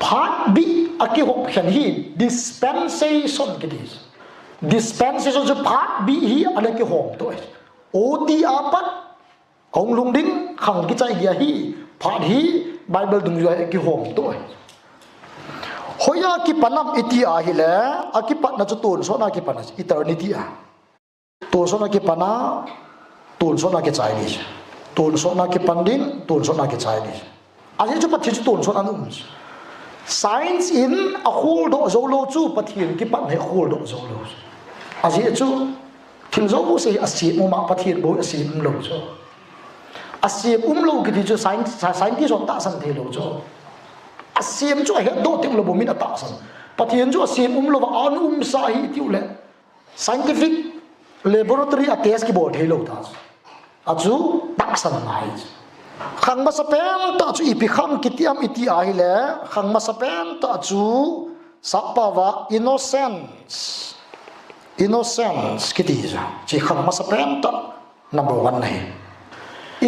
Phatbih akihop khen hi dispensation kidis dispensation jo Phatbih hi alakihom to oti apat ong lungding khang ki chai gia hi phat hi Bible dung jo akihom to hoya ki panam iti a hi le akipat na chu tun so na ki pana eternity a tun so na ki pana tun so na ki chai ni tun so na ki panding tun so na ki chai ni aje chu pathi chu tun so na num science in a whole do zolo chu pathian ki pat he whole do zolo aje chu thil zo bu se asi mu ma pathian bo asi lo chu asi lo ki chu science scientist on ta san the lo chu asi chu he do ting lo bo min ta san pathian chu asi lo wa an sa hi tiu le scientific laboratory a test ki bo the lo ta achu ta san mai khang ma sapen ta chu ipi kham kitiam iti a hi le khang ma sapen ta chu sapawa innocence kiti ja chi khang ma sapen ta number 1 nei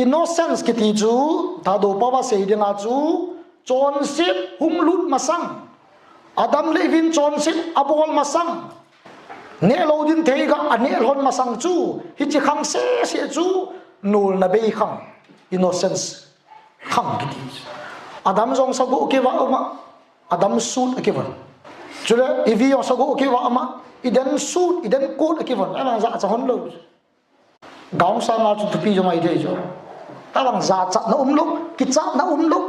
innocence kiti chu ta do pawa se dinga chu chon sit hum lut masang adam levin chon sit abol masang ne lo din theiga ane lon masang chu hi chi khang se chu nul na be khang innocence kham kiti adam jong sago ke wa ma adam suit ke wa chule ivi yo sago ke wa ma idan suit idan coat ke wa ana za cha hon lo gaung sa ma chu tupi jo mai de jo ta bang za cha na lo ki cha na lo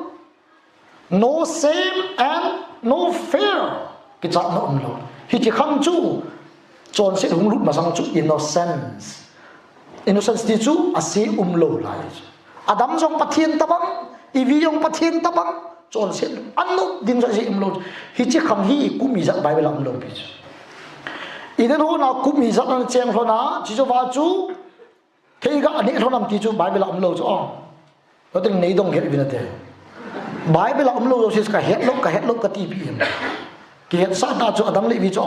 no shame and no fear ki cha na lo hi chi kham chu chon se hung lut ma sang chu innocence ti chu asi lo lai Adam jong pathian tabang ivi jong pathian tabang chon se anu ding sa si imlo hi chi kham hi ku mi za Bible am lo pi idan ho na ku mi za na cheng ho na chi jo wa chu thei ga ani ho nam ti chu Bible am lo chu ong lo ting nei dong he bi na te Bible am lo si ka het lo ka ti pi ki het sa ta chu Adam le vi chu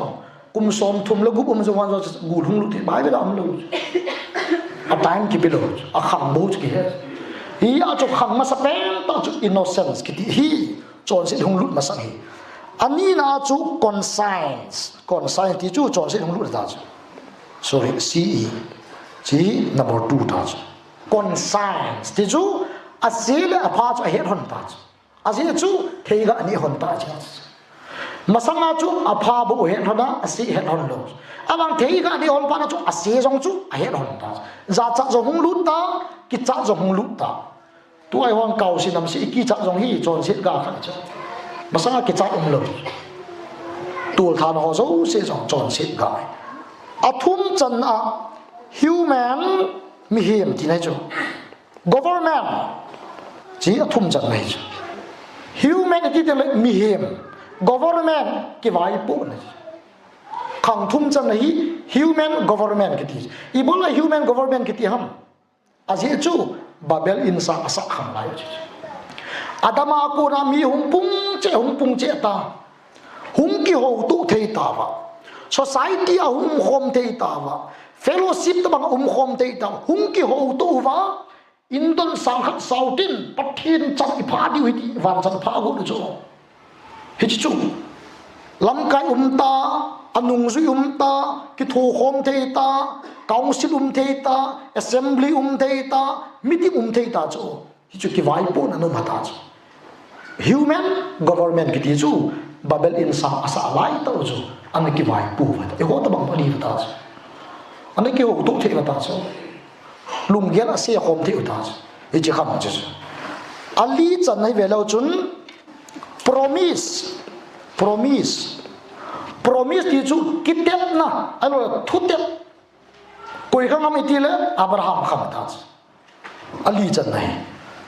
kum som thum lo gu um jo wan jo gu thung lu ti Bible am lo a time ki bi lo a kham bo ki he hi a chu khang ma sapen ta chu innocence kiti hi chon se hung lut ma sang hi ani na chu conscience ti chu chon se hung lut ta chu sorry ce chi number 2 ta chu conscience ti chu asile a pha chu a het hon ta chu asile chu theiga ani hon ta chu masanga chu a pha bo het hona asi het hon lo awang theiga ani hon pa na chu asi jong chu a het hon ta za cha zo hung lut ta ki cha zo hung lut ta tu ai hong kau si nam si ki cha jong hi chon sit ga khan cha masanga ki cha lo tul than ho zo se jong chon sit ga athum chan a human mi him ti nai chu government chi athum chan nai chu humanity te mi him government ki vai pu nai khang thum chan hi human government ki ti ibola human government ki ti ham aji chu Babel insa asa kham lai adama ko na mi hum pung che ta hum ki ho tu thei ta wa society a hum hom thei ta wa fellowship ta bang hom thei ta hum ki ho tu wa indon sang khat sautin pathin chak i pha di wi wan chan pha go chu hi chu lam kai ta anung zui ta ki tho hom thei ta council thei ta assembly thei ta meeting thei ta chu hi chu ki vai po na no mata chu human government ki ti chu babel in sa asa lai ta chu an ki vai pu va e ho ta bang pa ni ta chu an ki ho tu thei ta chu lung gen a se hom thei ta chu hi chi kham chu ali chan nei ve lo chun promise ti chu kitep na alo thutep koi kham am ti le Abraham kham ta ali chan nei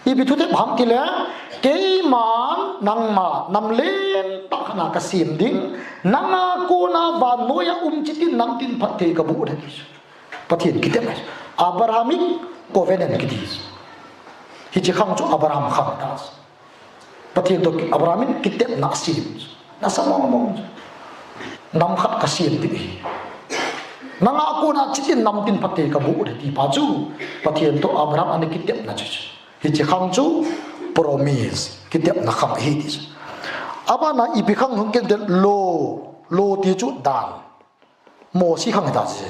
i bi thutep ham ti le ke man nang ma nam len ta na ka sim ding nanga ko na va noya chitin nam tin phathe ka bu de pathin kitep Abrahamic covenant kitis hi chi kham chu Abraham kham ta pathin to Abrahamic kitep na sim na samong nam khat ka sim ti nanga ko na chitin nam tin phathe ka bu de ti pa chu pathin to Abraham ani kitep na chu hi chi kham chu promise kitep na kham hi ti aba na ipikhang hung ken lo ti chu dan mo si khang ta chi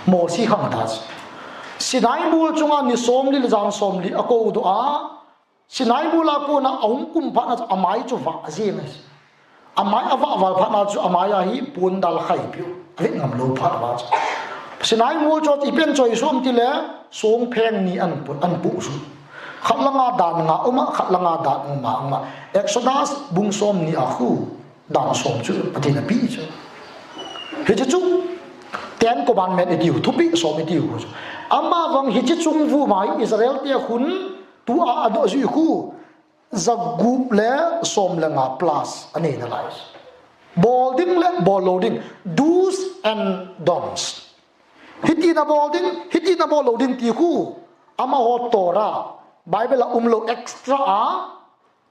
mo si khang ta chi sinai bul chunga ni som li jang som li ako do a sinai bula ko na aum kum pha na amai chu va je na amai ava wal pha na chu amaya hi pun dal khai piu ve ngam lo pha ba sinai bul cho ti pen choi som ti le som pheng ni an pu su khatlanga dan nga uma khatlanga dan ma exodus bung som ni a khu dan som chu patina pi chu he chu ten commandment eti thu pi som eti khu ama wang hi chi chung vu mai Israel te hun tu a ado ju khu zagup le som le nga plus ani na lai bolding le loading do's and don'ts hitina bolding ti khu ama ho tora bible umlo extra a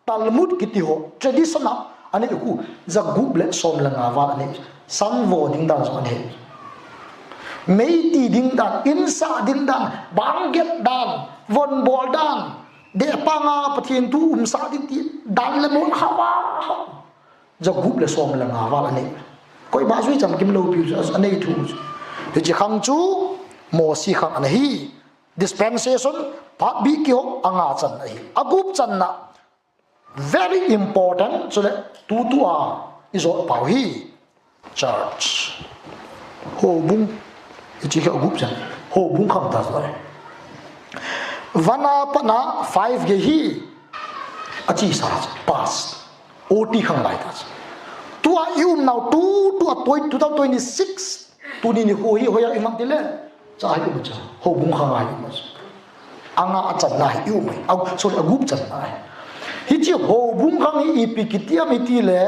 talmud kiti ho traditional ani khu zagup le som le nga wa ani san vo ding dan so ani mấy tỷ đinh đàn insa đinh đàn bang get đàn von bol đàn để panga pathian tu sa đinh ti đàn le mon hawa giờ group le som le nga wa ani koi ba zui cham kim lo pi ani thu thì chỉ khang chu mo si khang ani hi dispensation Phatbih ki ho anga chan ai a group chan na very important so that tu a is all pau hi church ho bung chỉ có group chẳng hồ bung không ta rồi vana pana 5 ge hi achi sa pass ot không lại ta tu a yum now tu a 2026 tu ni ho hi ho ya imam tile cha hi mu cha hồ bung không ai mu anga chan na yum mai au so a group chan na hi chi hồ bung không hi ipikitia mi ti le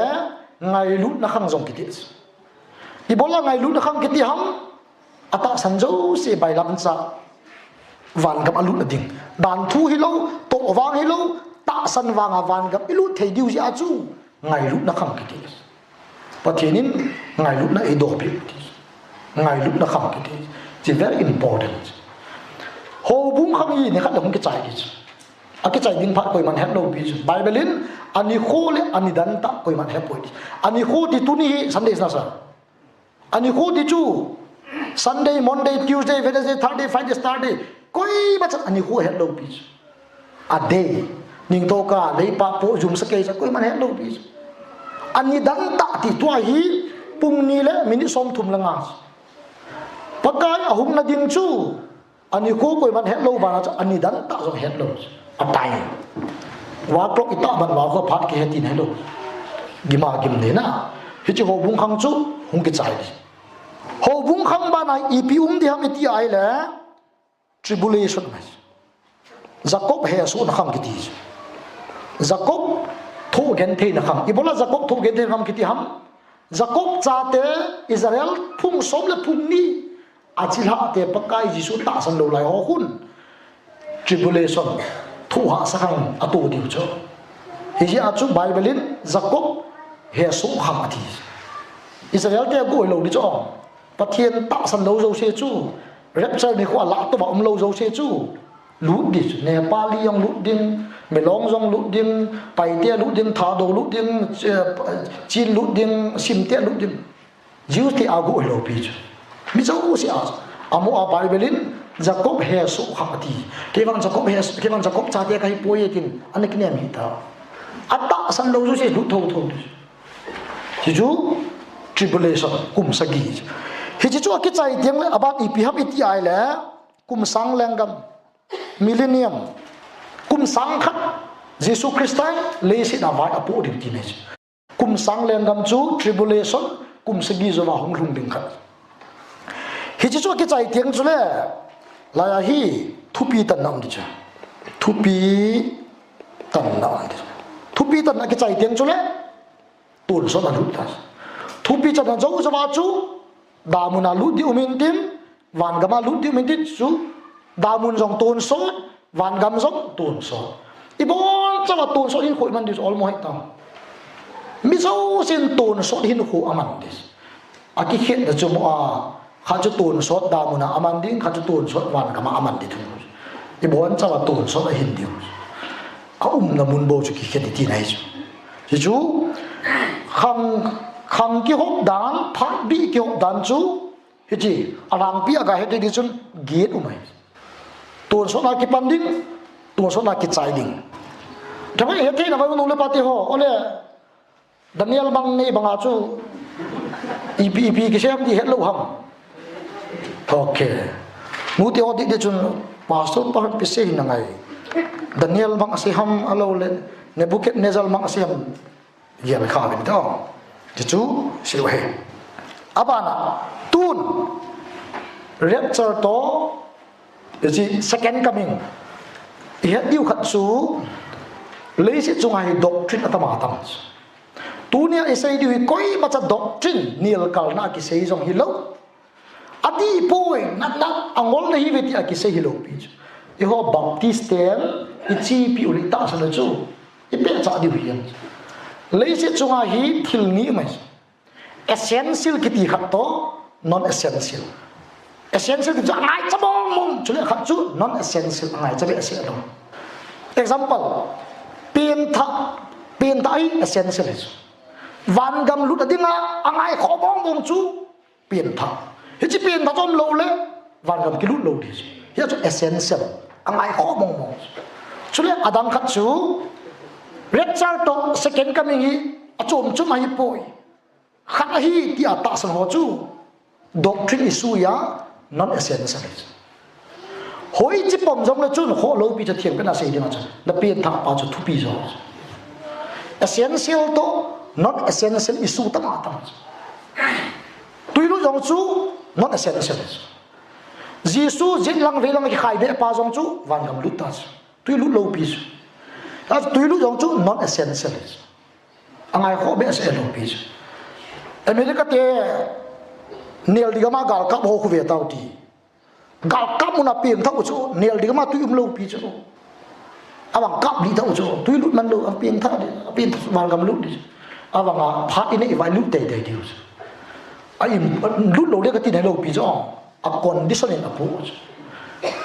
ngai lut na khang jong kiti ibola ngai lut na khang kiti ham ata sanjo se bai lam cha van gam alut na ding dan thu hi lo to wang hi lo ta san wanga van gam ilu thei diu ja chu ngai lut na kham ki pathinin ngai lut na edo pi ngai lut na kham ki it's very important ho bung kham yi ne khat dong ki chai ki a ki chai ding phat koi man het lo pi bible in ani khole ani dan ta koi man het poi ani kho ti tu ni sunday na sa ani kho ti chu Sunday, Monday, Tuesday, Wednesday, Thursday, Friday, Saturday. Koi macam ani hu hello bis. A day ning to ka lei pa po jum sakei sa koi man hello bis. Ani dan ta ti tua hi pung ni le mini som thum langa. Pakai ahum na ding chu. Ani hu koi man hello ba na ani dan ta so hello. A tai. Wa klok ita ban wa ko phat ki hetin hello. Gima gim ne na. Hi chi ho bung khang chu hung ki chai. Ho bung khang ba na ipi di ham iti ai le tribulation mai Jacob he su na kham kiti Jacob tho gen the na kham ibola Jacob tho gen the kham kiti ham Jacob cha te Israel phung som le phung ni achila te pakai jisu ta san lo lai ho hun tribulation thu ha sa khang atu diu cho hi ji achu bible in Jacob he su kham ati Israel te go lo di cho pathian ta san lo zo se chu rapture ni khwa la to ba lo zo se chu lút đi Nepali yang lút ding Melong jong lút ding Pai tia lút ding Tha do lút ding Chin lút ding Sim tia lút ding Jews ti agu lo pi chu mi zo si a amo a bible in Jacob he su khamati kewan Jacob cha te kai poyetin anek ne mi ta ata san lo zo se lu tho tho ji ju tribulation kum sagi hi ji chu ki chai tiang le about ipi hap iti ai le kum sang lengam Millenium kum sang khat Jesu Christai le si da vai apu dim ti ne kum sang lengam chu tribulation kum sagi zo wa hong lung ding khat hi chi chu ki chai tiang chu le la ya hi thupi tan nam di cha thupi tan nam di thupi tan na ki chai tiang chu le tul so na lut ta thupi cha na zo zo wa chu da mun na lut di umin tim van ga ma lut di umin ti chu da mun jong ton so van gam jong ton so ibon cha wa ton so in khoi man dis all mo hek ta mi so sin ton so hin khu aman dis aki khet da chu mo a kha chu ton so da mun na aman ding kha chu ton so van ga ma aman di thu ibon cha wa ton so da hin di a na mun bo chu ki khet ti nai chu khang ki hop dan Phatbih ki hop dan chu hi arang pi aga he di chun gate umai ton so na ki panding ton so na ki chai ding thama he the na ba nu le pati ho ole Daniel bang nei banga chu ep ki sem di het lo ham okay mu ti odi de chun pastor par pi se na ngai Daniel bang asi ham alo le Nebuchadnezzar bang asi ham ye ba kha bin to ti chu si wa he abana tun rapture to is second coming he diu khat su lấy sự chung ai doctrine atama tam tunia isai diu koi bacha doctrine nil kalna ki sei jong hilo adi poi nat angol na hi veti ki sei hilo pi e ho baptistel ichi pi urita sa chu ipe cha diu hian lấy sự chung ai thil ni mai essential kiti khat to non essential essential ki jangai chabong mum chule khat chu non essential ngai chabe ase do example pen tha ai essential is van gam lut adinga angai khobong bong chu pen tha hi chi pen tha chom lo le van gam ki lut lo di hi chu essential angai khobong bong chule adam khat chu rapture to second coming hi achom chu mai poi khat hi ti ata san ho chu doctrine issue ya non essential hoi chi pom jong le chun ho lo pi cha thiang ka na sei ding cha na pen tha pa chu thu pi zo essential to non essential issue ta ma ta tui lu jong chu non essential jisu jin lang ve lang ki khai de pa jong chu van gam lu ta tui lu lo pi as tui lu jong chu non essential angai ho be se lo pi America te nel digama gal kap ho khu ve tau ti gal kap muna pen thau chu nel digama tu lo pi chu awang kap di thau chu tu lut man lo pen tha pen wal gam lut di awang phat ine vai lut te te di ai lut lo de ka ti dai lo pi chu a condition in a pu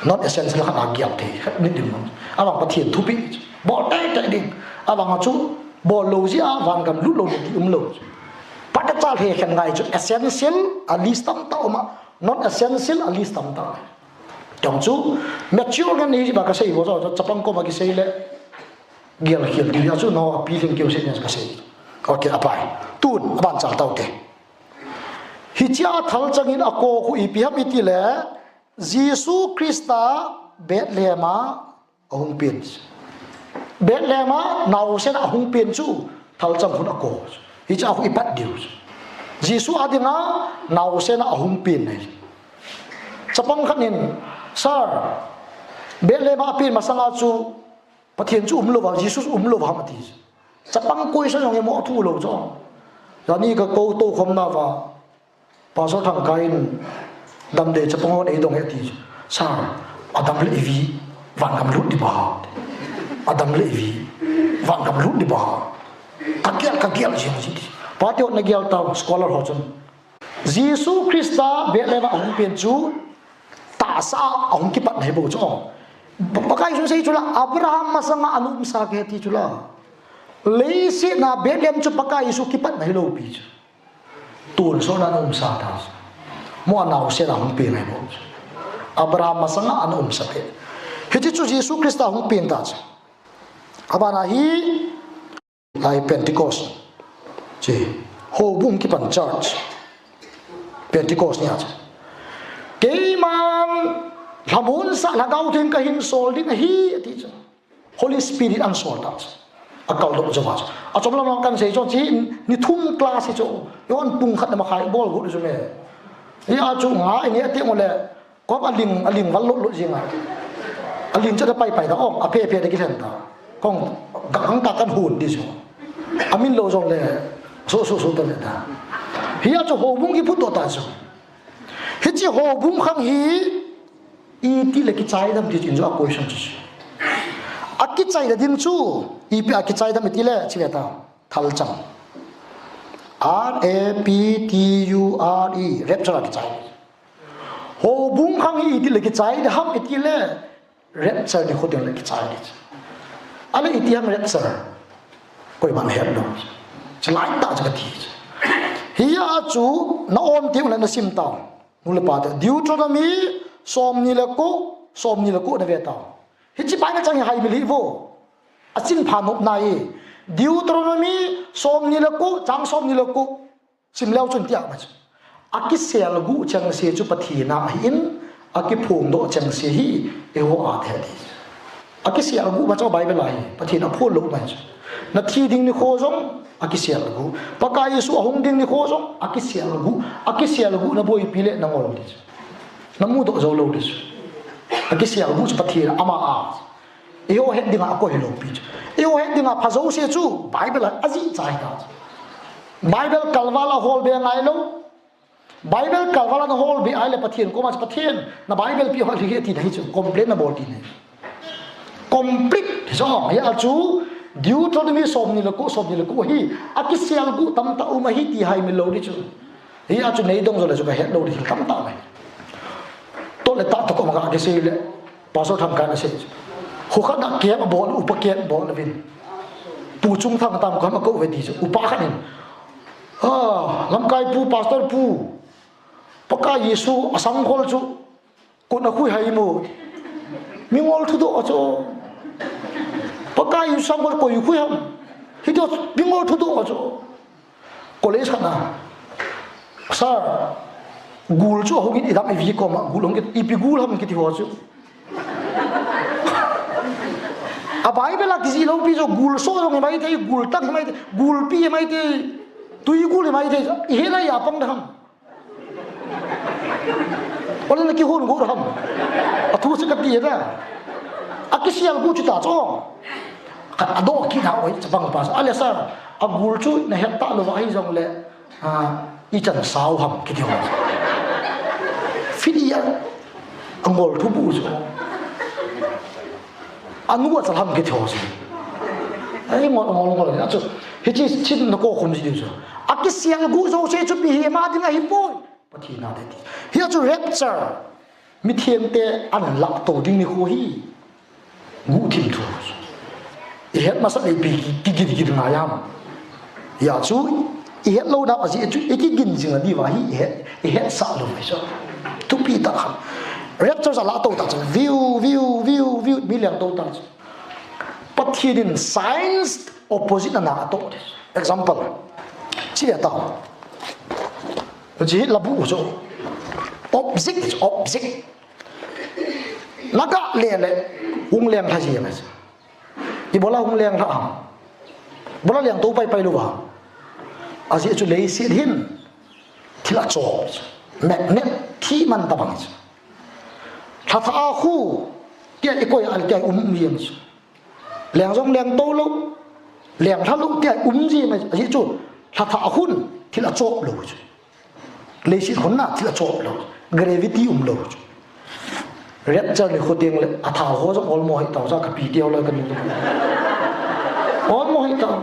not essential ha gyap the ni dim awang pathian thu pi bo te te ding awang chu bo lo ji a wang gam lut lo di lo pada chal he khan ngai chu essential at least tam ta ma non essential at least tam ta tong chu mature gan ni ba ka sei bo zo chapang ko ba ki sei le gial hial di ya chu no pi ling keu se ne ka sei okay apai tun ban chal tau te hi cha thal changin a ko khu i pi ham iti le Jesu Christa Bethlehema ahung pin Bethlehema nau sen ahung pin chu thal chang hun a ko hi cha khu i pat diu Jesu adinga nau sen ahung pin nei chapang khanin sir Bethlehema pin masanga chu pathian chu umlo ba Jesus umlo ba mati chapang koi sa yong mo thu lo cho yani ka ko to khom na wa pa so thang kain dam de chapang on e dong eti sir adam le vi van gam lut di ba adam le vi van gam lut di ba kakial jing ji patio na gyal taw scholar ho chon Jesu Christa Bethlehema ahung pin chu ta sa ahung ki pat nei bo cho pakai sun sei chula Abraham masanga anum sa ke ti chula leisi na Bethlehem chu pakai su ki pat nei lo pi tun so na anum sa ta mo anau se na ahung pin nei bo Abraham masanga anum sa ke he chu Jesu Christa ahung pin ta abana hi lai Pentecost che ho bum ki pan church Pentecost nya ke man lamun sa lagaw din ka hin sol din hi ti Holy Spirit ang sol ta akal do jawa a chom lam kan sei cho chi ni thum class cho yon pung khat ma khai bol gu ju me ni a chu nga ni ati mo le ko aling wal lo jinga aling cha da pai pai da ong a phe de ki sen ta kong gang ta kan hun di so amin lo jong le so ta le da hi a chu ho bung ki phut to ta so hi chi ho bung khang hi i ti le ki chai dam ti jin jo question chi a ki chai da din chu i pi a ki chai dam ti le chi le ta thal chang RAPTURE rapture ki chai ho bung khang hi ti le ki chai da ham ti le rapture ni khodeng le ki chai ni ale itiam rapture koi ban hem do lại ta cho cái thì hi a chu na om tiêu na sim tao nule pa ta Deuteronomy som ni la ko na ve tao hi chi pai na chang hai mi li vo a chin pha nop nai Deuteronomy som ni la ko chang som ni la ko sim leo chun tia ma a ki sel gu chang se chu pathina in a ki phung do chang se hi e ho a the di a ki sel gu ba cho Bible lai pathina phol lo ma na thi ding ni kho jong a ki sel gu paka Yesu ahung ding ni kho jong a ki sel gu na boi pile na ngol di na mu do zo lo di a ki sel gu chu pathina ama a e ho het ding a ko hello pi e ho het ding a pha zo se chu Bible a ji chai ta Bible kalwala hol be ngai lo Bible kalwala na hol be ai le pathian ko ma pathian na Bible pi hol hi ti dai chu complete na bol ti ne complete so ya chu Deuteronomy som ni la ko hi akisial gu tam ta uma hi ti hai mi lo di chu hi a chu nei dong zo la chu ka het lo di tam ta mai to le ta to ko ma ka ke se le pastor tham ka na se ho kha na ke ma bol upaket bol na vin pu chung thang tam ko ma ko ve di chu upa kha nin lam kai pu pastor pu paka Yesu asang khol chu ko na khui hai mo mi ngol thu do cho paka Yesu sang khol ko yu khui ham hi do mi ngol thu do cho college khana sa gul chu ho gi dam vi ko ma gul hong ki pi gul ham ki ti ho chu a Bible la kizi lo pi jo gul so jo mai te gul tak mai gul pi mai te tui gul mai te he na ya pang dam ole na ki hon go ram a thu se ka ti da a ki sial gu chu ta cho a do ki na oi chapang pas ale sa a gul chu na het ta lo ai jong le i chan sao ham ki dio fidia angol thu bu cho anu cha ham ki dio so ai ngol a chu he chi chin na ko khom ji dio so a ki sial gu zo se chu pi he ma ding a hi poi pathi na de hi chu rapture mi thiam te an lak to ding ni ho hi ngu thim thu i het ma sa dei pi ki na yam ya chu i het lo da a ji chu i ki gin jing a di wa hi i het sa lo mai so tu pi ta kham rapture sa la to ta chu view million to ta pathi din science opposite na to example chi ta ji la bu so object naga le hung leng tha ji ma i bola hung leng tha bola leng to pai lu wa a ji chu le si hin thila cho magnet thi man ta bang tha tha khu tia i ko ya tia yem leng jong leng to lo leng tha lu tia ji ma a ji chu tha tha hun thila cho lo chu le si hon na thila cho lo gravity lo rapture ni khoding le a tha ho jong ol mo hi taw sa ka pi tiaw la kan ol mo hi taw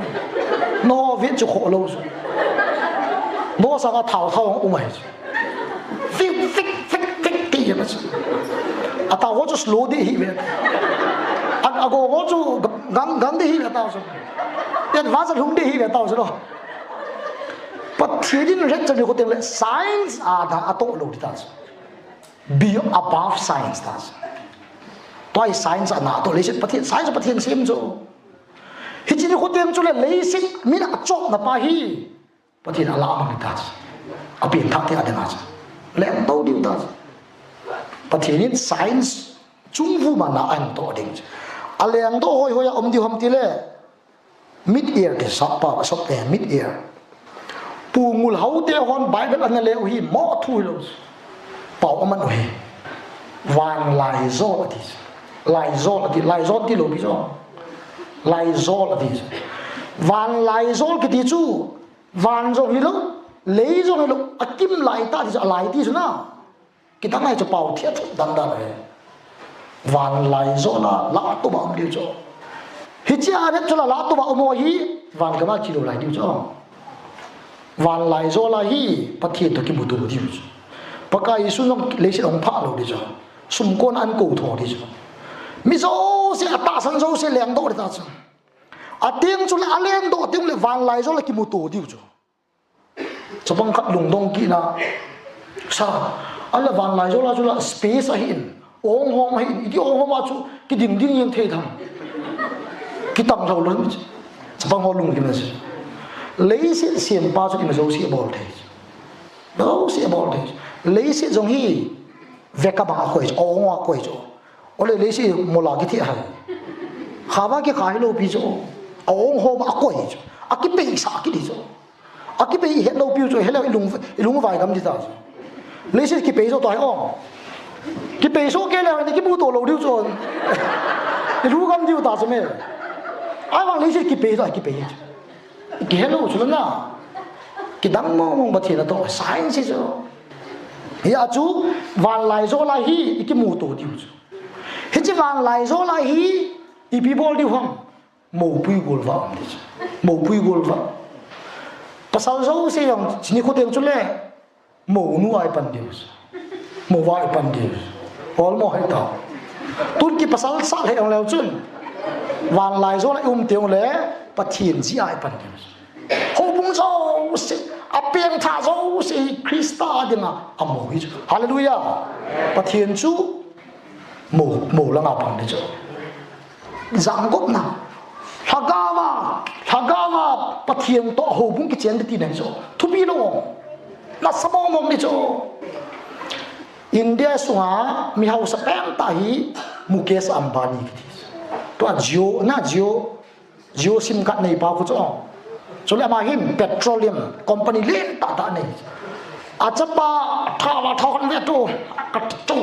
no vit chu kho lo no sa ka thao umai fik ti ya ba a taw ho chu slow de hi ve a go ho chu gang de hi la taw so yan va sa hung de hi la taw so but thirin rapture ni khoding le science a da a to lo di ta be above science does toy science na to le pathian science pathian sim jo hi chi ni khotem chu le leisik min a chop na pa hi pathian ala ma ta a pin thak te adena le to diu ta pathian science chung vu ma na an to ding a leng do hoi om di hom ti le mid ear ke sa pa so te mid ear pungul hau te hon Bible an le hi mo thu lo pau aman oi van lai zo ti lo bi zo lai zo ti van lai zo ki ti chu van zo hi lo le zo lo akim lai ta ti lai ti su na ki ta ngai cho pau thiet dam da le van lai zo la to ba am di zo hi cha ne cho la to ba mo hi van ka ma chi lo lai di zo van lai zo la hi pathian to ki mu du di paka Yesu nong le si ong pha lo di jo sum kon an ko tho di jo mi zo se ata san zo se leng do ta chu tiếng cho lại alen độ tiếng lại van lại rồi là cái mù tổ điều cho cho bằng khát lùng đông kỹ na sao anh là van lại rồi là space ở hiện ong hom hiện cái ong hom mà chú cái điểm điểm yang thay thằng cái tầm đầu lớn cho bằng họ lùng cái này lấy sẽ xiêm ba cho cái mà dấu sẽ bỏ thế đâu sẽ bỏ thế lấy sẽ giống hi về các bạn quay cho ong hoa quay cho ở lấy sẽ một là cái thiệt hay khá ba cái khai lâu pi cho ong hom mà quay cho cái bể sa cái đi cho cái bể hiện lâu pi cho hiện lâu lùng vài năm đi ta lấy sẽ cái bể cho tôi cái bể số cái này cái bút tổ lâu điêu cho cái lũ gam điêu ta cho mẹ ai bằng lấy sẽ cái bể rồi cái bể cái hello cho nó cái đăng mong mà thì là tôi sai chứ cho hi à chú van lại rồi lại hi cái mù tổ điêu hi chỉ van lại rồi lại hi i people điêu không mù bùi gol vợ mù bùi gol vợ pasal dấu sẽ yang chỉ có tiếng cho lẽ mù nuai pan điêu mù vai pan điêu all mo hay tao tuân cái pasal sát hay ông leo chân van lại rồi lại tiếng lẽ bắt thiền gì ai pan điêu hô bung dấu apiang tha dấu si Krista đi mà mồi hallelujah bắt thiền chú mù là ngạo bằng đấy chứ giảng gốc nào hagawa bắt thiền to hô bung cái chuyện đi này chứ thu bi đâu là sao mong đi chứ India sunga mi hau sapem tahi Mukesh Ambani to Jio sim card này bao nhiêu cho nên mà him petroleum company lên ta này achapa thawa thon ve to kat to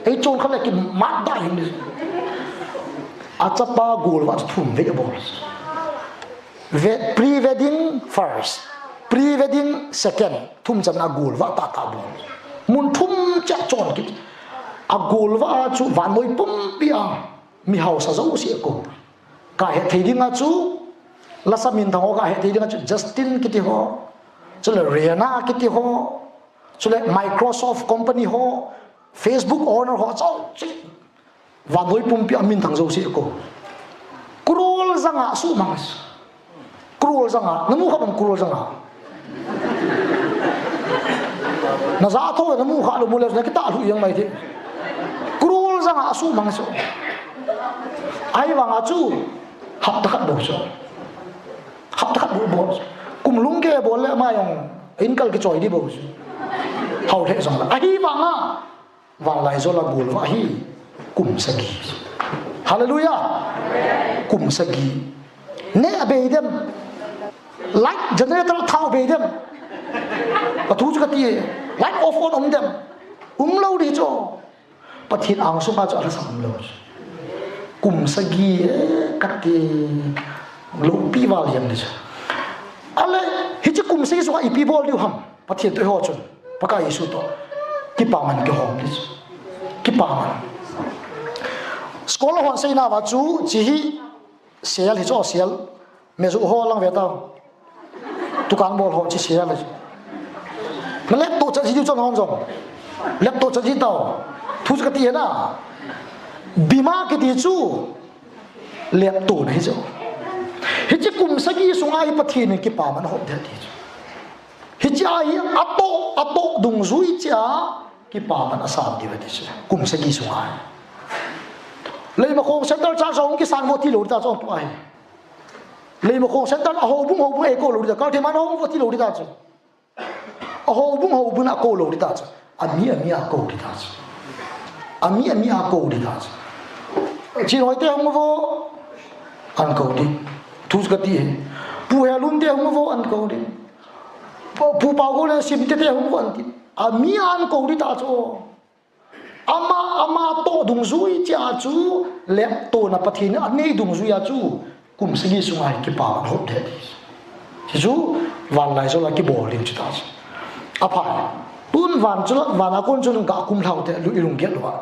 ei chon khale ki mat da him achapa goal wa thum ve balls pre wedding first pre wedding second thum chana goal wa ta ball mun thum cha chon ki a goal wa chu van moi pum bia mi hau sa zo si ko ka he thidinga chu lasa min thang oka he thidinga chu Justin kiti ho chule Rihanna kiti ho chule Microsoft company ho Facebook owner ho chau chi wa noi pum pi min thang zo si ko krul zanga su mangas krul zanga namu kha bang krul zanga na za tho namu kha lu mule na kita lu yang mai thi krul zanga su mangas ai wanga chu hap takat bo so hap takat bo kum lung ke bo le ma yong inkal ke choi di bo hau the song la ai wanga wang lai zo la bul wa hi kum sagi hallelujah kum sagi ne abe dem light generator thau be dem thu chu ka ti light off on dem lo di cho pathin ang su ma cho la sam lo kum sagi kati lo pi wal yan ni ale hi chi kum sagi so i pi bol diu ham pathin to ho chun paka isu to ki pa man ke hom ni ki pa man scholar hon sei na wa chu chi hi sel hi cho sel me zu ho lang ve ta tukan bol ho chi sel la ma lep to cha ji cho hom jong lep to cha ji tao thu ka ti na bima ke ti chu lep to nei jo hi chi kum sagi sunga hi pathin ki pa man hom de ti hi chi ai ato dung zui cha ki pa man asam di wa ti kum sagi sunga lấy mà khong center cha song ki san mo ti lo ta chong tu ai lấy mà khong center a ho bung e ko lo ta kal the man ho ti lo ta chu a ho bung a ko lo ta chu ami a ko ta chu ami a ko ta chu chi hoi te hong vo an ko di thu ka ti pu he lun te hong vo an ko di pu Paogoulen sim te hong vo an ti ami an ko ta chu ama to dung zui cha chu lep to na pathin ani dung zui a chu kum sigi sungai ki pa hop de ti chu van lai so la ki bol lim chu ta apa tun van chu van a kon chu ga kum thau te lu ilung get lo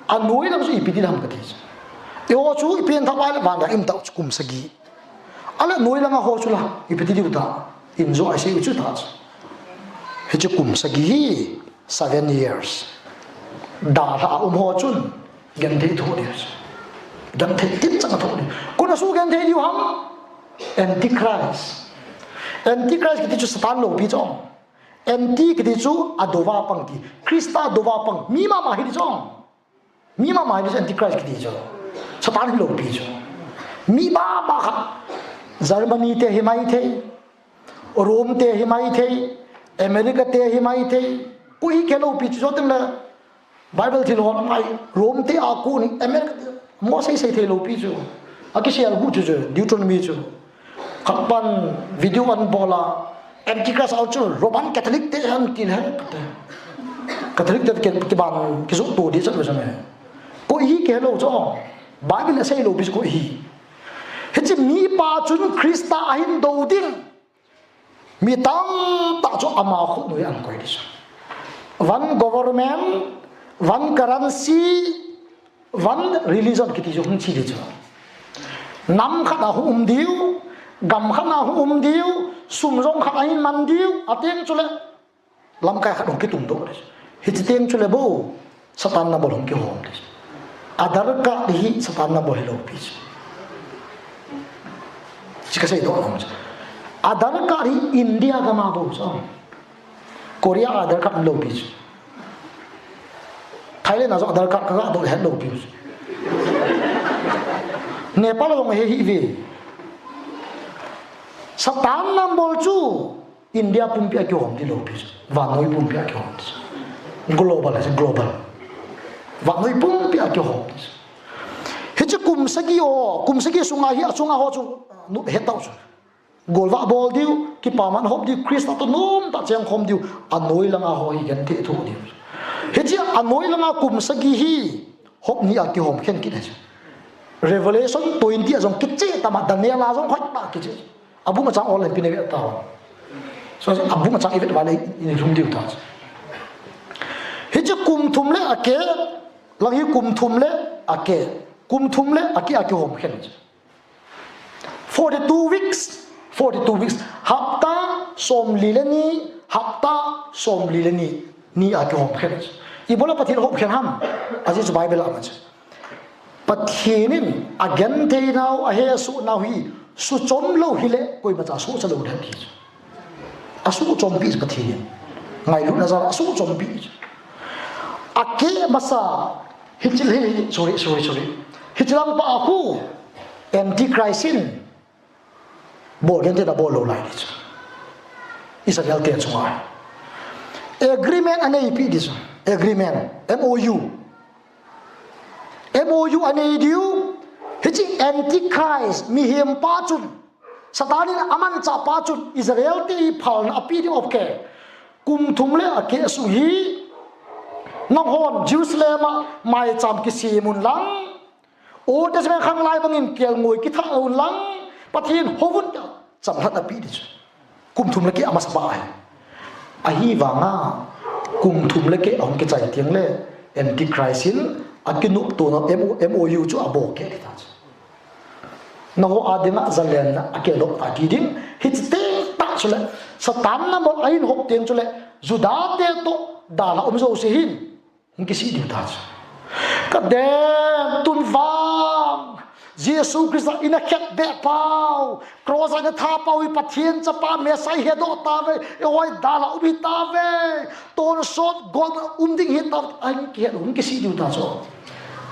a noi lam su ipiti lam ka ti yo chu ipien thawai le van da im ta kum sagi ala noi la nga ho chu la ipiti di ta enjoy ai se chu ta he chu kum sagi 7 years đà thà ho chun gen thei tho đi gen thei tít chang tho đi con su gen thei diu ham Antichrist cái chú Satan lâu bị chong anti cái chú adova pang ti Christa adova pang mi ma hi chong mi ma hi Antichrist cái chú Satan lâu bị chong mi ba khat Germany te himai the Rome te himai the America te himai the koi ke lâu bị chú tem là Bible thì lo mai Rome te aku ni America mo sai the lâu bị chú akisial gu chú Deuteronomy chú kapan video an bola Antichrist also Roman Catholic te han tin han Catholic te ke ban ke tu di chat besame ko hi ke lo cho Bible sai lo bis ko hi he mi pa chun Christa ahin do ding mi tam ta cho ama khu noi an koi dis one government one currency one religion ki ti jo hung chi di cho nam kha hum diu gam khana hum diu sum rong khana hin man diu ateng chule lam kai khadong ki tum do hi teng chule bo Satan na bolong ki hom des adar ka hi Satan na bohelo pi chika sai do nam adar ka ri India ga ma bo so Korea adar ka lo pi Thailand na zo adar ka ka do he lo pi Nepal lo he hi ve Satan nam bol chu India pumpia ki hom di lo pi va noi pumpia ki hom global va noi pumpia ki hom he chu kum sagi sunga ho chu nu he tau chu golwa bol diu ki paman hop di Christ to nom ta chang khom diu anoi langa ho hi gan the thu diu he chi anoi langa kum sagi hi hop ni a ki hom khen ki de Revelation 20 azong kitche tama Daniel azong khot ba ki abu macam online pinai tahu, so abu macam event balai ini rum diu tahu. Hijau kum thumle ake, lagi kum thumle ake hom khen. 42 weeks, hafta som lilani ni ake hom khen. Ibola patin hom khen ham, aziz Bible amat. Patinin agen te nau ahe su nau hi. Su chom lo hile koi bacha su cha lo dhan ki asu chom bi pathin ngai lu na za asu chom bi ake masa hichil hi sorry hichilang pa aku Antichrist bol gen te da bol lo lai dis Israel te chunga agreement anei pi dis agreement MOU anei diu Hiji Antichrist mihim pachun Satanin aman cha pachun Israel ti phal na api di opke kum thumle ake suhi nang hon Jerusalem mai cham ki simun lang o te sme khang lai bangin kel ngoi ki tha un lang pathin hovun cham hat api di kum thumle ki amas ba ahi wanga kum thumle ke on ke chai tiang le Antichristin akinu to na MOU chu abo ke di ta Naho adina zalen akelo akiding hitting tak chule Satan na mo ain hok teng chule juda te to dala umzo sihin ngisi di ta ka de tun wang Jesus Christ ina khet be pau cross ina tha pau I pathian cha pa me sai he do ta ve oi dala ubi ta ve ton shot god ding he ta an ke ngisi di ta so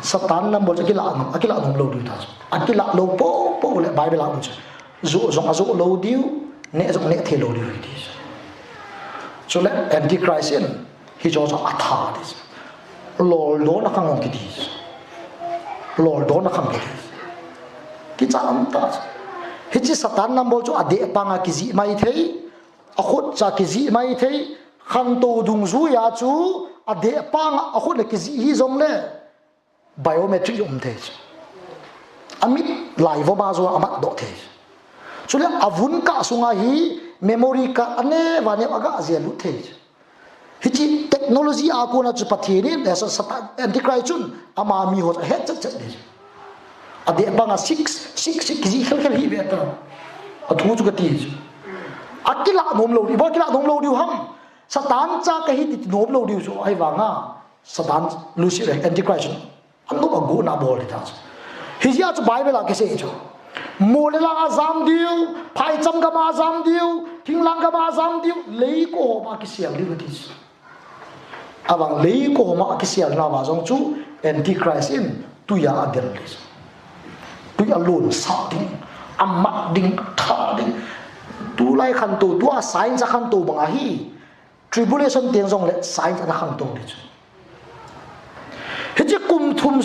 Satan na mo akila nom lo di ta akila lo po le Bible la much zo lo diu ne zo ne the lo diu dis so le Antichrist hi jo so atha dis lo na kang ki dis lo na kang ki ki cha am ta hi chi Satan na mo cho ade pa nga ki ji mai thei akhot cha ki ji mai thei khang to dung zu ya chu ade pa nga akhot le ki ji hi zong le biometric thei amit live ba zo amat do the chule avun ka sunga hi memory ka ane wane aga azia lu the hichi technology a ko na chu pathini esa Antichrist chun ama mi ho he chat de ade banga 6 ki khel hi be ta athu chu ka ti akila nom lo di ba kila nom lo di ham Satan cha ka hi ti nom lo di so ai wanga Satan Lucifer Antichrist anu ba go na bol ta Hijia chu Bible la ke se chu mua lấy lang azam điêu phải chăm cái mà azam điêu thinh lang cái mà azam điêu lấy cổ mà cái xiềng đi cái gì à bằng lấy cổ mà cái xiềng nào mà giống chú antichrist in tu ya adel tu ya lun sa ding amat ding tha ding tu lai khan tu tu a sign sa khan tu bang hi tribulation tiếng rong lệ sign sa khan tu đi hết chỉ cùng thum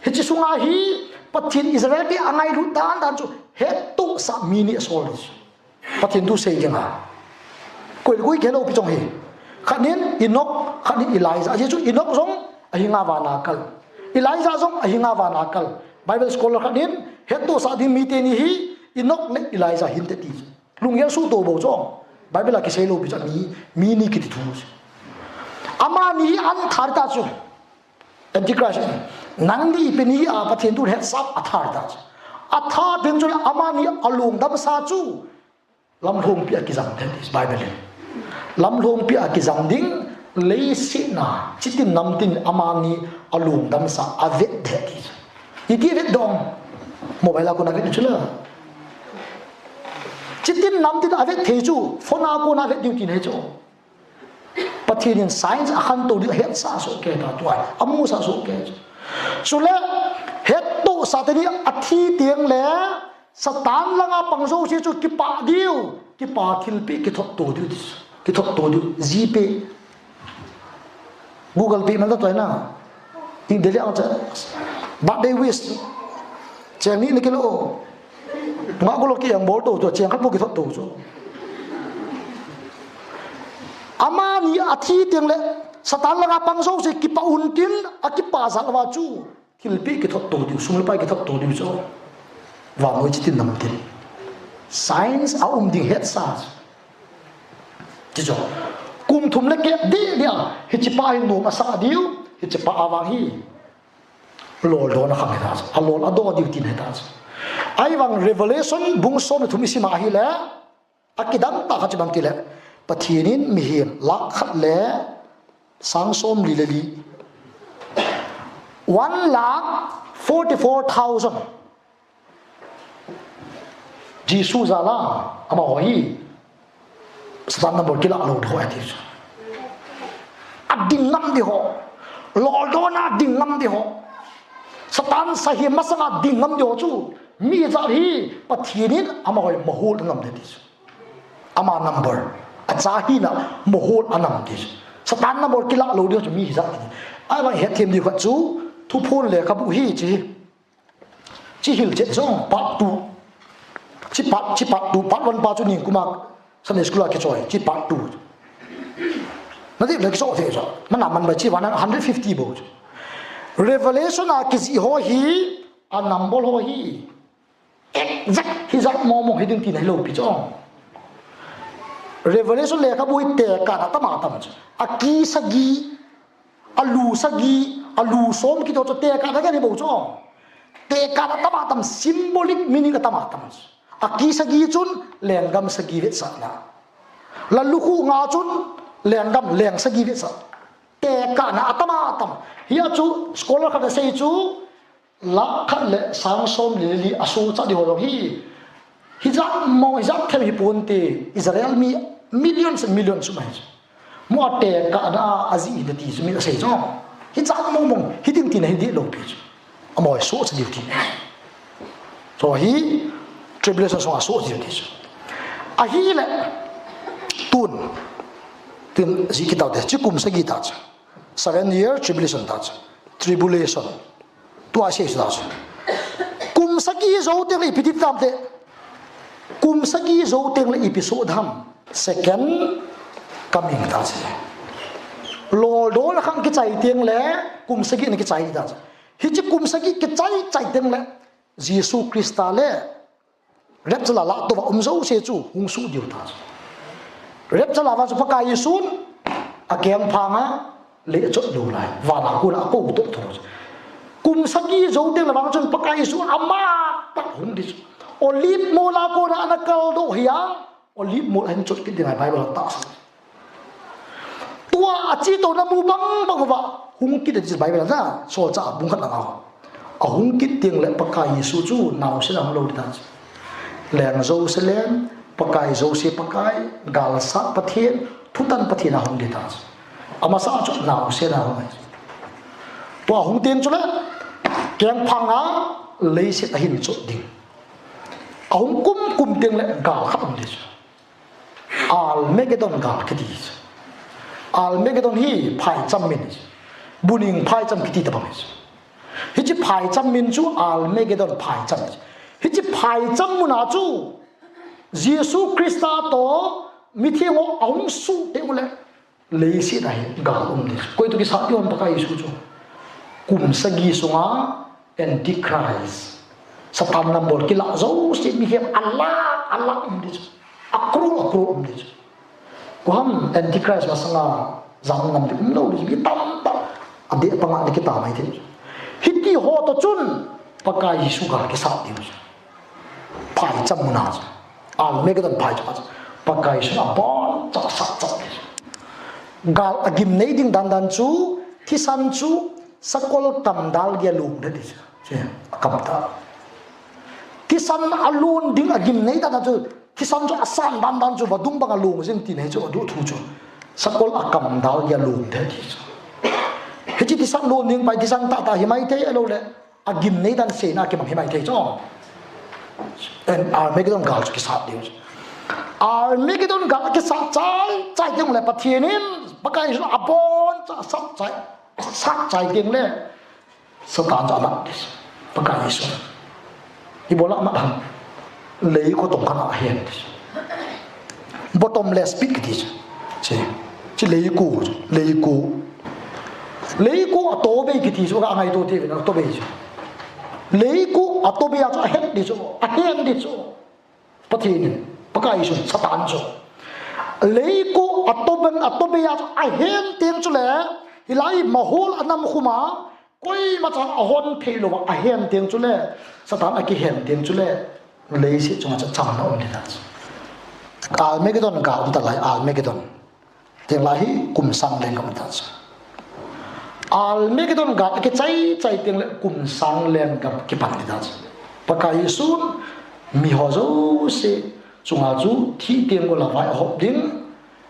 hết chỉ sung a hi pathin Israel ki angai lu dan chu hết tu sa mini sol đi pathin tu sei jeng ha koi ke lo pi chong hi khanin inok khanin Elijah je chu inok rong a hi nga wa na kal Elijah rong a hi nga wa na kal Bible scholar khanin het to sa di mi te ni hi inok le Elijah hin te ti lung yer su to bo chong Bible la ki sei lo bi cha mi ni ki ti thu ama ni an thar ta chu antichrist nang ni pe ni a pathin tu het sap athar ta atha ding chu ama ni alung dam sa chu lam thong pi ki jang the Bible lam thong pi ki jang ding le si na chitin nam tin ama ni alung dam sa avet the ti Iki vet dong mobile ako na vet chula chitin nam tin avet the chu phone ako na vet duty ne chu pathin in science akhan to di het sa so ke ta tuai amu sa so ke sule het to sa te ni athi tiang le satan langa pangso si chu ki pa diu ki pa thil pi ki thot to diu ki thot to diu gpay Google Pay man to na in deli ang but they wish cheng ni kilo nga ko lo ki ang bol to cheng khat bu ki thot to chu ama ni athi tiang le satan langa pangso si ki pa un tin a ki pa sa wa chu thil pi ki thot to diu sumul pai ki thot to diu chu wa moi chi tin nam tin science a ding het sa chi cho kum thum le ke di dia hi chi pa hin no ma sa diu hi chi pa awang hi lol do na khang ta a lol a do diu tin he ta ai wang revelation bung so me thum isi ma hi le akidam ta kha chi bang ki le pathinin mi him la khat le sang som li le li 1,44,000 Jesus zala ama hoi satan number kila lo tho ati ading nam di ho lordona ding nam di ho satan sahi masanga ding nam di ho chu mi za hi pathinin ama hoi mahol nam de ti ama number achahi na mahol anam ti satan number kila lo di chu mi za ai ba het them di khat chu thu phon le ka bu hi chi hil che song pa tu chi pat tu pat wan pa chu ning kuma Sunday school ke choi chi pat tu na di le so the so man man ba chi 150 bo revelation a ki si ho hi a number ho hi exact hi za mo hi ding ti nei lo pi chong revelation le ka bu te ka ta ma tam a ki sagi alu som ki to te ka ga ni bo chong te ka ta ma tam symbolic meaning ka ta ma tam aki sagi chun lenggam sagi vet sa na lalu khu nga chun lenggam leng sagi vet sa te ka na atama atam hiya chu scholar kha sei chu la khat le sang som le li asu cha di ho hi za mo za them hi pon te Israel mi millions and millions mai mo te ka na azi de ti mi sei cho hi za mo hi ting ti na hi di lo pi amo so cha di ti so hi Tribulations so aso di ti a hi le tun tin ji ki ta de chi kum sa gi ta 7 year tribulation ta tribulation tu a se sa kum sa gi zo te le pi ti tam te kum sa gi zo te le episode ham second coming ta lo do la khang ki chai tiang le kum sa gi ni ki chai ta hi chi kum sa gi ki chai tiang le Jesus Christa le Rapture la to va umzo se chu hung su diu ta Rapture la va chu pakai yesun a kem phanga le chot do lai va na ku la ko to tho kum sagi zo te la va chu pakai yesu ama tak hung dis olip mo la ko na anakal do hiya olip mo an chot ki dinai Bible ta tua achi to na mu bang bang va hung ki de Bible na so cha bung khat la a hung ki tiang le pakai yesu chu naw se lam lo ta leng Jerusalem pakai Jose pakai galsa pathian thutan pathian hong dita amasa chu nau se na hong to hong ten chu la keng phanga leisit ahin chu ding ahong kum teng le gal kham dis al megedon gal kidis al megedon hi phai cham min buning phai cham kiti ta bang hi chi phai cham min chu al megedon phai cham hi chi phai cham muna chu Jesus Christa to mi thiengo ong su te ule leisit ai gal dis koi tu ki sa ti on pakai su chu kum sagi sunga antichrist satan number kila zo si mi hem Allah dis akru dis ko ham antichrist masanga zam nam ti no dis bi tam ta ade panga de kita mai thi hiti ho to chun pakai su ga ki sa ti phai cham muna al megadon phai cham pakai su abon cha sa cha gal agim nei ding dan chu thi san chu sakol tam dal ge lu de dis che kam ta thi san alun ding agim nei da chu thi san chu asan dan chu badung bang lu jing ti nei chu du thu chu sakol akam dal ge lu de dis he chi thi san lu ning pai thi san ta hi mai the alo le agim nei dan se na ke mang hi mai the cho and Armageddon gal ki sa diu Armageddon gal ki sa chai ding le pathianin pakai su abon cha sa chai ding le satan cha mat dis pakai su ibola ma dang lei ko tong kana hen dis bottomless pit dis chi lei ku to be ki ti su ga ngai to ti na to be lei ku atobe ya cha het di chu a hen di chu pathin pakai su satan chu lei ku atobe ya a hen teng chu le hilai mahol anam khuma koi ma cha a hon phelo a hen teng chu le satan a ki hen teng chu le lei si chu cha cham na om di ta al megedon ga ta lai al megedon teng lai kum sang leng kam ta al megedon ga ke chai teng le kum sang len gam ki pan ni da pakai sun mi ho zo se chunga chu thi teng go la vai hop ding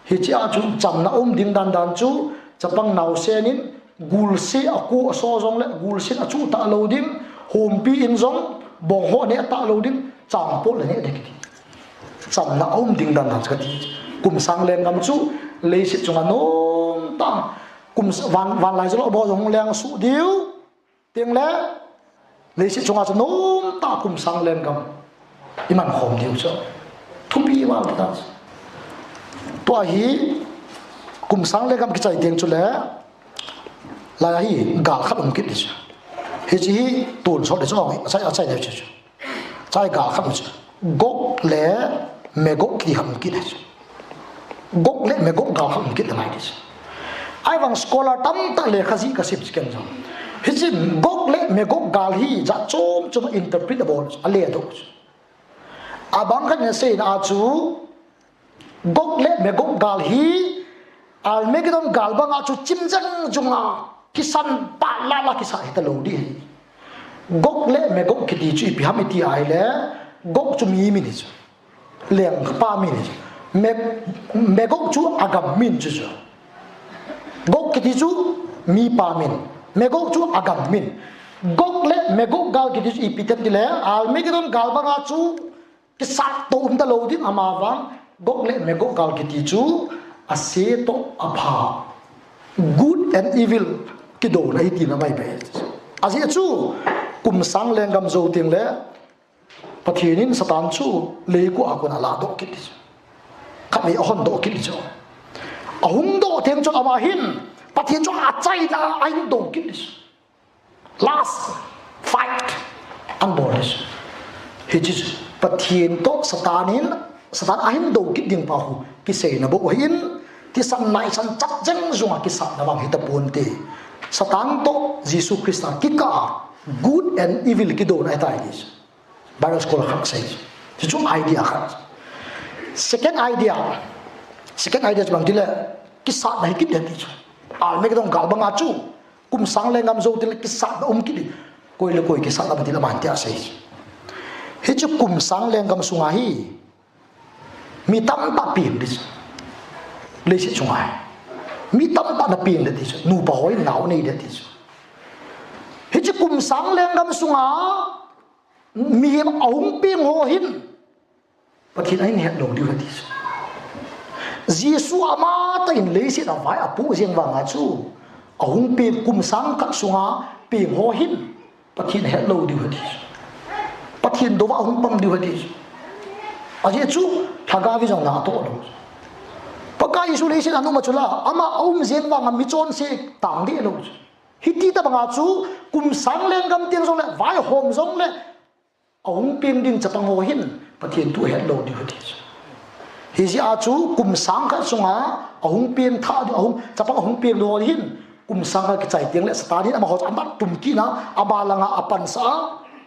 hi cha chu cham na ding dan chu chapang nau se nin gul se aku so jong le gul se chu ta lo ding hom pi in jong bong ho ne ta lo ding chang po le ne de ki cham na ding dan ka ti kum sang len gam chu le se chunga nom ta kum van lai zo bo jong leng su diu teng le le si chunga cha nom ta kum sang len gam iman khom diu cho thupi wa ta to hi kum sang le gam ki chai teng chu le la hi gal khat ki dis hi chi tun so de so sai de chu chai gal khat chu gok le me gok ki ham ki dis gok le me gok gal khat ki de mai dis ai vang scholar tam ta le khazi ka sip sken jam hi chi gok le me gok gal hi ja chom interpretable ale do abang khan se na chu gok le me gok gal hi al megedon gal bang chu chimjang junga kisan pa la kisa hita lo di gok le me gok ki di chu pi ham ti ai le gok chu mi ni chu leng pa mi ni me gok chu agam min chu gok ki di chu mi pa min me gok chu agam min gok le me gok gal ki di chu pi tem di le al megedon gal bang chu kisat to da lo di ama wang gok le me gok gal ki di chu ase to apha good and evil ki do na ti na mai be azia chu kum sang lengam zo ting le pathinin satan chu le ku akuna la do ki ti khamai ahon do ki ti ahung do teng chu ama hin pathin chu a chai na ain do ki ti last fight an bolis he ji pathin to satan ahin do ki ding pa hu ki sei na bo hin ti san nai san chak jeng zunga ki sa na wang hita punte satan to Jesus Christ ki ka good and evil ki do na tai is Bible scholar khak sai ti chu idea khat second idea bang dile ki sa dai ki de ti al me dong gal bang achu kum sang le ngam zo ti ki sa da ki di koi le koi ki sa da ti la man ti a sai hi chu kum sang leng gam sunga hi mi tam ta pin đi lấy sự chung ai mi tam ta na pin đi nu pa hoi nau nei đi hi chu kum sang leng gam sunga mi ong ping ho hin pathin ai ne lo đi đi Giêsu ama ta in lấy sự na vai apu riêng wanga chu ong ping kum sang kat sunga ping ho hin pathin he lo đi đi pathin do wa ong pam đi đi aje chu thaga vi jong na to lo paka Giêsu lấy sự anu ma chula ama ong zen wanga mi chon se tang đi lo hiti ta banga chu kum sang leng gam tiang jong le vai hom jong le ong ping ding chapang ho hin pathin tu he lo đi đi hi ji a chu kum sang kha sunga ong ping tha di ong chapang ong ping lo hin kum sang ka chai tiang le stadi ama ho amat tum ki na abalanga apan sa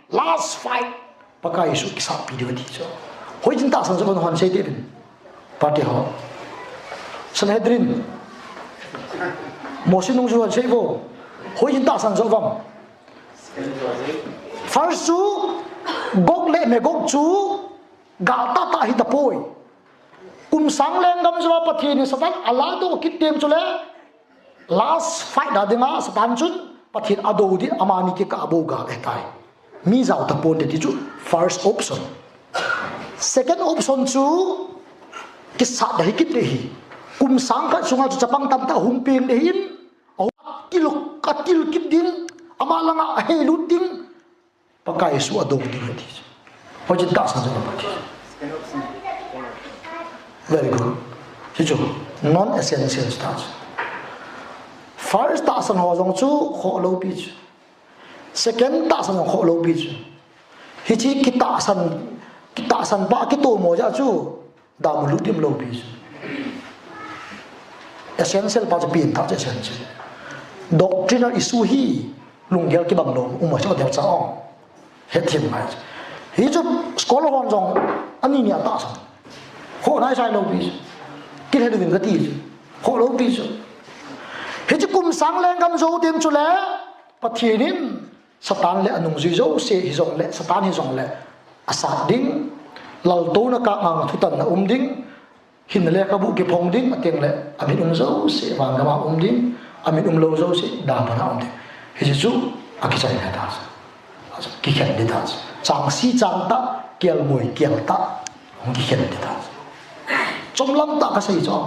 last fight paka Giêsu ki sa pi di cho hoi jin ta sang jo kon hon sei de bin party ho Sanhedrin mo sin nong jo sei vo hoi jin ta sang jo vam first chu gok le me gok chu ga ta hi ta poi kum sang leng gam jo pathin ni satan ala do kit tem chule last fight da dinga satan chun pathin ado di amani ki ka abo ga tai mi zau ta pon de chu first option second option chu ki sa da hikit de hi kum sang ka sunga chu chapang tam ta hum ping de hin au katil kit din amalanga he luting pakai su ado di di hojit ta sa jo pati very good chu non essential stuff first ta san ho jong chu ho lo pi chu second ta san ho lo pi chu hi chi kita san ba ki to mo ja chu da mu lu tim lo pi chu essential pa chu pin ta chu essential doctrinal issue hi lunggel ki bang lo umma chu de cha ong het thim mai hi chu scholar hon jong ani ni ta san ho nai sai lo pi ki he de ga ti ho lo pi chu he chu kum sang leng gam zo dem chu le pathinin satan le anung ji zo se hi jong le satan hi jong le asa ding lal to na ka ang thutan na ding hin le ka bu ki phong ding ateng le amin zo se wang ga ma ding amin lo zo se da pa na ding he chu akisai na ta ki khen de ta chang si chang ta kial moi kial ta ki khen de ta chom lam ta ka sai cho